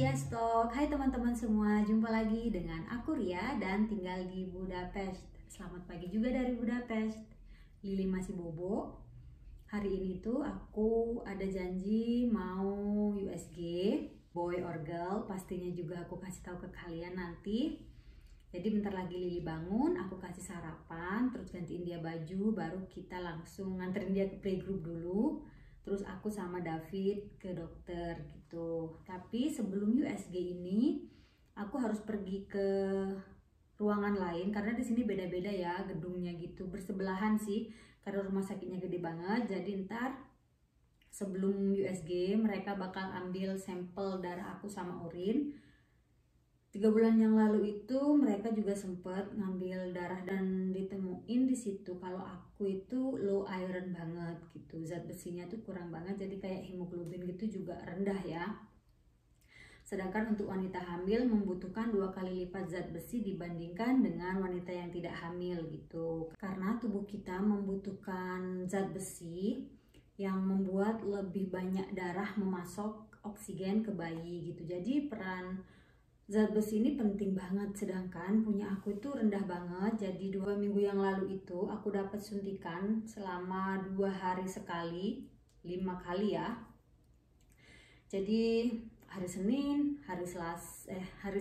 Sziasztok, hai teman-teman semua, jumpa lagi dengan aku Ria dan tinggal di Budapest. Selamat pagi juga dari Budapest. Lili masih bobo. Hari ini tuh aku ada janji mau USG, boy or girl, pastinya juga aku kasih tahu ke kalian nanti. Jadi bentar lagi Lili bangun, aku kasih sarapan, terus gantiin dia baju, baru kita langsung nganterin dia ke playgroup dulu. Terus aku sama David ke dokter gitu. Tapi sebelum USG ini aku harus pergi ke ruangan lain karena di sini beda-beda ya gedungnya gitu, bersebelahan sih karena rumah sakitnya gede banget. Jadi ntar sebelum USG mereka bakal ambil sampel darah aku sama urin. 3 bulan yang lalu itu mereka juga sempat ngambil darah dan ditemuin di situ kalau aku itu low iron banget gitu, zat besinya tuh kurang banget, jadi kayak hemoglobin gitu juga rendah ya. Sedangkan untuk wanita hamil membutuhkan 2 kali lipat zat besi dibandingkan dengan wanita yang tidak hamil gitu. Karena tubuh kita membutuhkan zat besi yang membuat lebih banyak darah memasok oksigen ke bayi gitu. Jadi peran zat besi ini penting banget, sedangkan punya aku itu rendah banget. Jadi 2 minggu yang lalu itu aku dapat suntikan selama 2 hari sekali, 5 kali ya. Jadi hari Senin, hari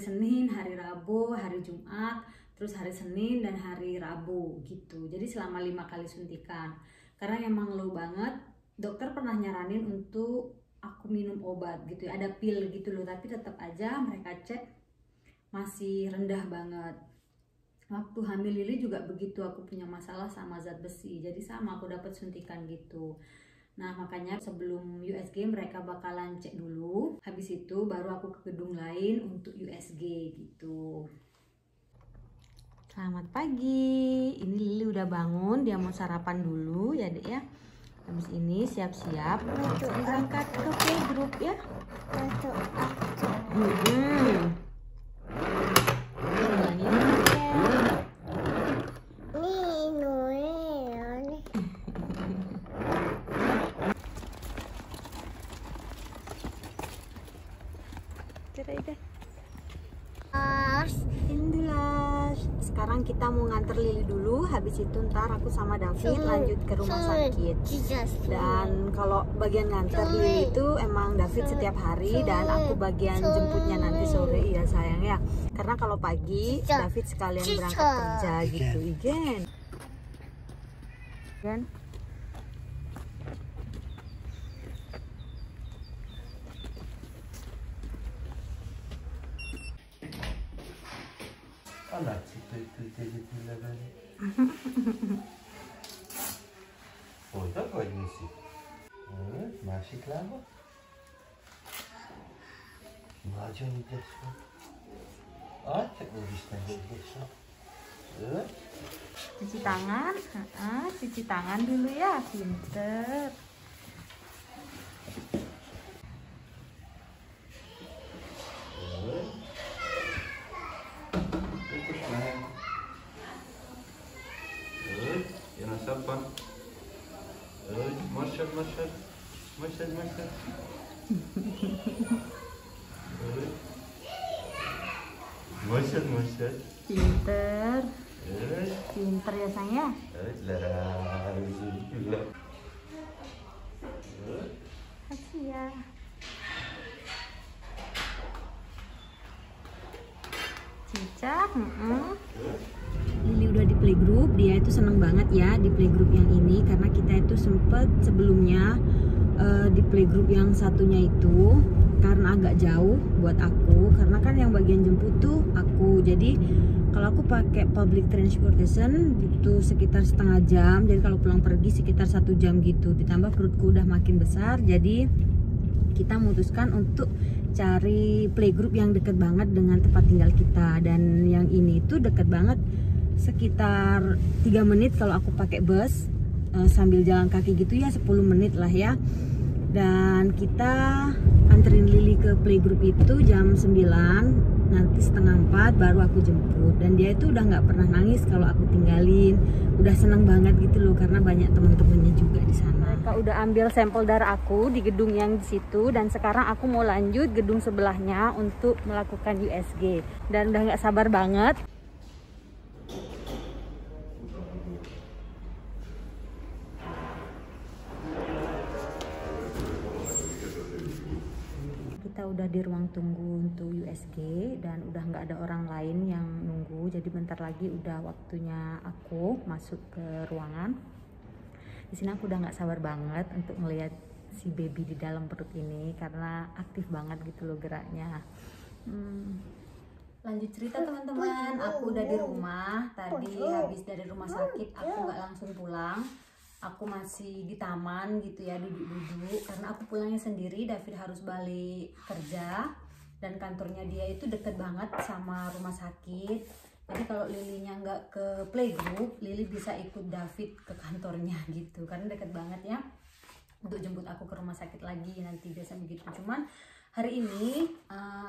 Senin, hari Rabu, hari Jumat, terus hari Senin dan hari Rabu gitu. Jadi selama 5 kali suntikan. Karena emang low banget, dokter pernah nyaranin untuk aku minum obat gitu ya, ada pil gitu loh, tapi tetap aja mereka cek masih rendah banget. Waktu hamil Lili juga begitu, aku punya masalah sama zat besi, jadi sama aku dapat suntikan gitu. Nah makanya sebelum USG mereka bakalan cek dulu, habis itu baru aku ke gedung lain untuk USG gitu. Selamat pagi, ini Lili udah bangun, dia mau sarapan dulu ya dek ya. Habis ini siap-siap langsung berangkat ke playgroup ya. Sekarang kita mau nganter Lili dulu, habis itu ntar aku sama David lanjut ke rumah sakit. Dan kalau bagian nganter Lili itu emang David setiap hari dan aku bagian jemputnya nanti sore ya sayang ya. Karena kalau pagi David sekalian berangkat kerja gitu. Igen. Allah tüyle böyle. Orada koymuşsun. Evet, maşıklar mı? Macun gidiyorsun. Aç, urusan gidiyorsun. Evet. Cuci tangan, cuci tangan dulu ya, pinter. Siapa? Masyad. Masyad. Pinter. Pinter ya sayang ya. Kasih ya. Cicak. Lili udah di playgroup, dia itu seneng banget ya di playgroup yang ini karena kita itu sempet sebelumnya di playgroup yang satunya itu karena agak jauh buat aku, karena kan yang bagian jemput tuh aku. Jadi kalau aku pakai public transportation butuh sekitar setengah jam, jadi kalau pulang pergi sekitar 1 jam gitu, ditambah perutku udah makin besar. Jadi kita memutuskan untuk cari playgroup yang deket banget dengan tempat tinggal kita, dan yang ini tuh deket banget, sekitar 3 menit kalau aku pakai bus sambil jalan kaki gitu ya, 10 menit lah ya. Dan kita anterin Lili ke playgroup itu jam 9, nanti setengah 4 baru aku jemput. Dan dia itu udah nggak pernah nangis kalau aku tinggalin, udah seneng banget gitu loh, karena banyak teman-temannya juga di sana. Mereka udah ambil sampel darah aku di gedung yang di situ, dan sekarang aku mau lanjut gedung sebelahnya untuk melakukan USG. Dan udah nggak sabar banget. Kita udah di ruang tunggu untuk USG dan udah nggak ada orang lain yang nunggu, jadi bentar lagi udah waktunya aku masuk ke ruangan. Di sini aku udah nggak sabar banget untuk melihat si baby di dalam perut ini karena aktif banget gitu loh geraknya. Lanjut cerita teman-teman, aku udah di rumah. Tadi habis dari rumah sakit aku nggak langsung pulang. Aku masih di taman gitu ya, duduk-duduk karena aku pulangnya sendiri. David harus balik kerja dan kantornya dia itu deket banget sama rumah sakit. Jadi kalau Lilinya nggak ke playgroup, Lili bisa ikut David ke kantornya gitu karena deket banget ya, untuk jemput aku ke rumah sakit lagi nanti, biasa begitu. Cuman hari ini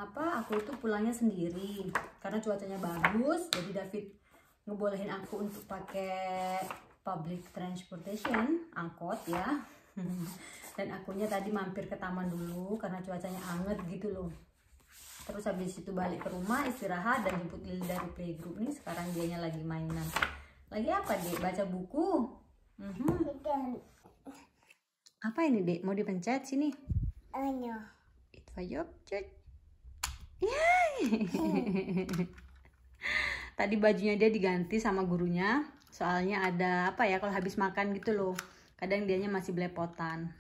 aku itu pulangnya sendiri karena cuacanya bagus, jadi David ngebolehin aku untuk pakai public transportation, angkot ya. Dan akunya tadi mampir ke taman dulu karena cuacanya anget gitu loh. Terus habis itu balik ke rumah istirahat dan jemput Lili dari playgroup. Nih sekarang dianya lagi mainan. Lagi apa Dek? Baca buku? Apa ini Dek? Mau dipencet sini? Itu aja. Tadi bajunya dia diganti sama gurunya. Soalnya ada apa ya, kalau habis makan gitu loh, kadang dianya masih belepotan,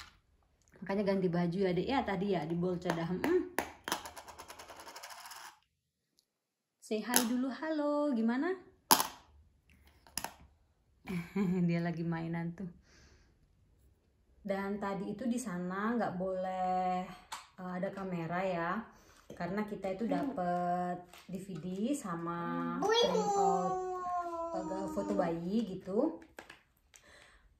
makanya ganti baju ya Dek ya. Tadi ya di bowl cadah. Say hi dulu, halo, gimana? Dia lagi mainan tuh. Dan tadi itu di sana nggak boleh ada kamera ya, karena kita itu dapat DVD sama foto bayi gitu.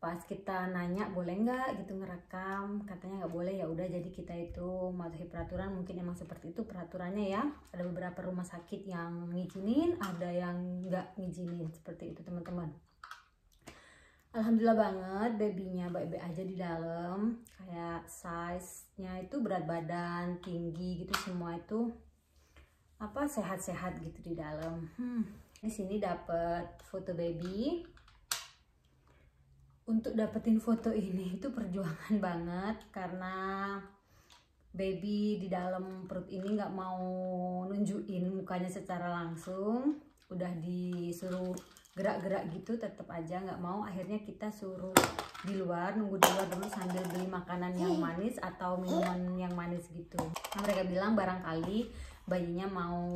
Pas kita nanya boleh nggak gitu ngerekam, katanya nggak boleh. Ya udah, jadi kita itu mematuhi peraturan. Mungkin emang seperti itu peraturannya ya. Ada beberapa rumah sakit yang ngizinin, ada yang nggak ngizinin, seperti itu teman-teman. Alhamdulillah banget, babynya baik-baik aja di dalam. Kayak size-nya itu, berat badan, tinggi gitu, semua itu sehat-sehat gitu di dalam. Di sini dapat foto baby. Untuk dapetin foto ini itu perjuangan banget karena baby di dalam perut ini nggak mau nunjukin mukanya secara langsung. Udah disuruh gerak-gerak gitu, tetap aja nggak mau. Akhirnya kita suruh di luar, nunggu di luar dulu sambil beli makanan yang manis atau minuman yang manis gitu. Nah, mereka bilang barangkali bayinya mau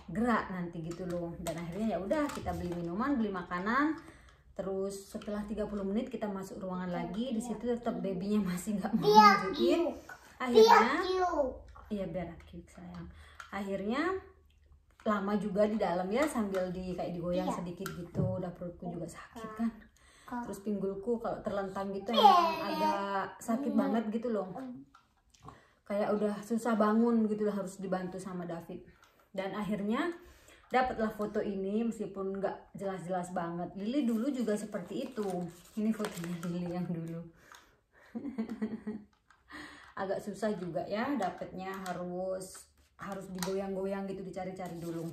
gerak nanti gitu loh. Dan akhirnya ya udah, kita beli minuman, beli makanan. Terus setelah 30 menit kita masuk ruangan lagi. Di situ tetap babynya masih nggak mau nunjukin. Akhirnya iya, biar cute sayang. Akhirnya lama juga di dalam ya, sambil kayak digoyang sedikit gitu. Udah perutku juga sakit kan. Terus pinggulku kalau terlentang gitu agak sakit banget gitu loh. Kayak udah susah bangun gitu, harus dibantu sama David. Dan akhirnya dapatlah foto ini, meskipun nggak jelas-jelas banget. Lili dulu juga seperti itu. Ini fotonya Lili yang dulu. Agak susah juga ya dapatnya, harus digoyang-goyang gitu, dicari-cari dulu.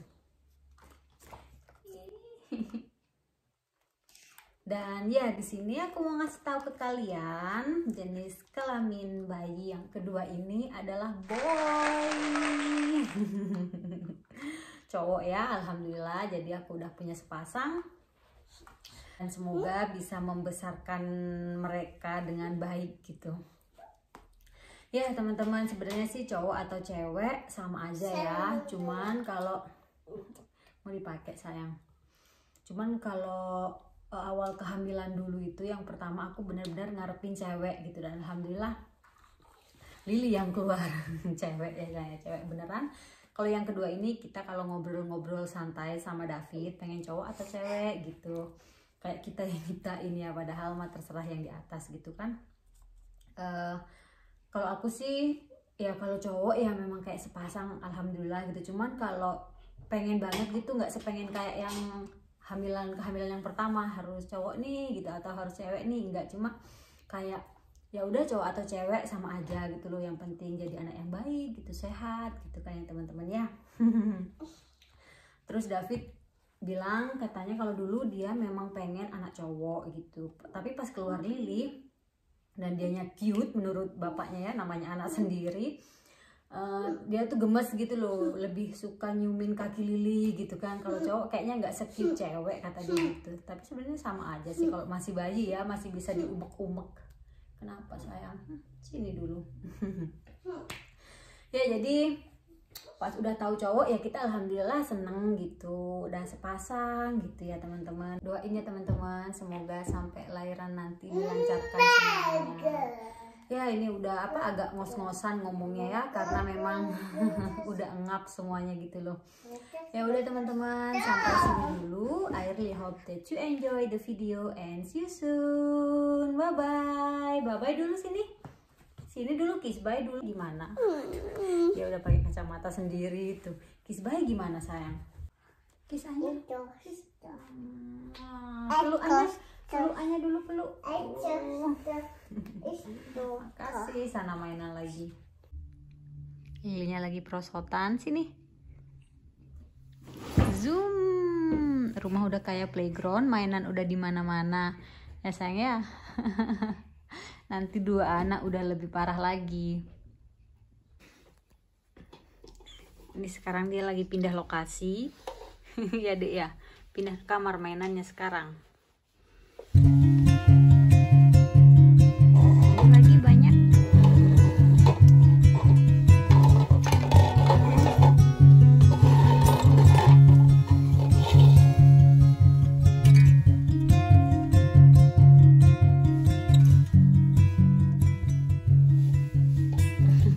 Dan ya, di sini aku mau ngasih tahu ke kalian jenis kelamin bayi yang kedua ini adalah boy. Cowok ya, alhamdulillah. Jadi aku udah punya sepasang dan semoga bisa membesarkan mereka dengan baik gitu. Ya teman-teman, sebenarnya sih cowok atau cewek sama aja ya. Cuman kalau mau dipakai sayang. Cuman kalau awal kehamilan dulu itu yang pertama aku benar-benar ngarepin cewek gitu, dan alhamdulillah Lili yang keluar cewek ya, saya cewek beneran. Kalau yang kedua ini kita kalau ngobrol-ngobrol santai sama David pengen cowok atau cewek gitu, kayak kita yang kita ini ya, padahal mah terserah yang di atas gitu kan. Kalau aku sih ya kalau cowok ya memang kayak sepasang alhamdulillah gitu. Cuman kalau pengen banget gitu nggak sepengen kayak yang kehamilan yang pertama harus cowok nih gitu atau harus cewek nih, enggak. Cuma kayak ya udah cowok atau cewek sama aja gitu loh, yang penting jadi anak yang baik gitu, sehat gitu kan ya teman-teman ya. Terus David bilang katanya kalau dulu dia memang pengen anak cowok gitu, tapi pas keluar Lili dan dianya cute menurut bapaknya ya, namanya anak sendiri, dia tuh gemes gitu loh, lebih suka nyumin kaki Lili gitu kan. Kalau cowok kayaknya nggak se-cute cewek kata dia gitu, tapi sebenarnya sama aja sih kalau masih bayi ya, masih bisa diumek-umek. Kenapa sayang? Sini dulu. Ya jadi pas udah tahu cowok ya kita alhamdulillah seneng gitu, udah sepasang gitu ya teman-teman. Doain ya teman-teman, semoga sampai lahiran nanti dilancarkan semuanya. Ya ini udah agak ngos-ngosan ngomongnya ya, karena memang udah engap semuanya gitu loh. Ya udah teman-teman, sampai sini dulu. I really hope that you enjoy the video and see you soon. Bye bye. Bye bye dulu sini. Sini dulu, kiss bye dulu. Gimana? Dia udah pakai kacamata sendiri tuh. Kiss bye gimana sayang? Kiss aja. Pelukannya dulu peluk. Makasih, sana mainan lagi. Lilinya lagi perosotan, sini. Zoom. Rumah udah kayak playground, mainan udah di mana-mana. Ya sayang ya. Nanti 2 anak udah lebih parah lagi. Ini sekarang dia lagi pindah lokasi. Ya Dek ya, pindah ke kamar mainannya sekarang. Lagi banyak.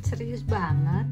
Serius banget.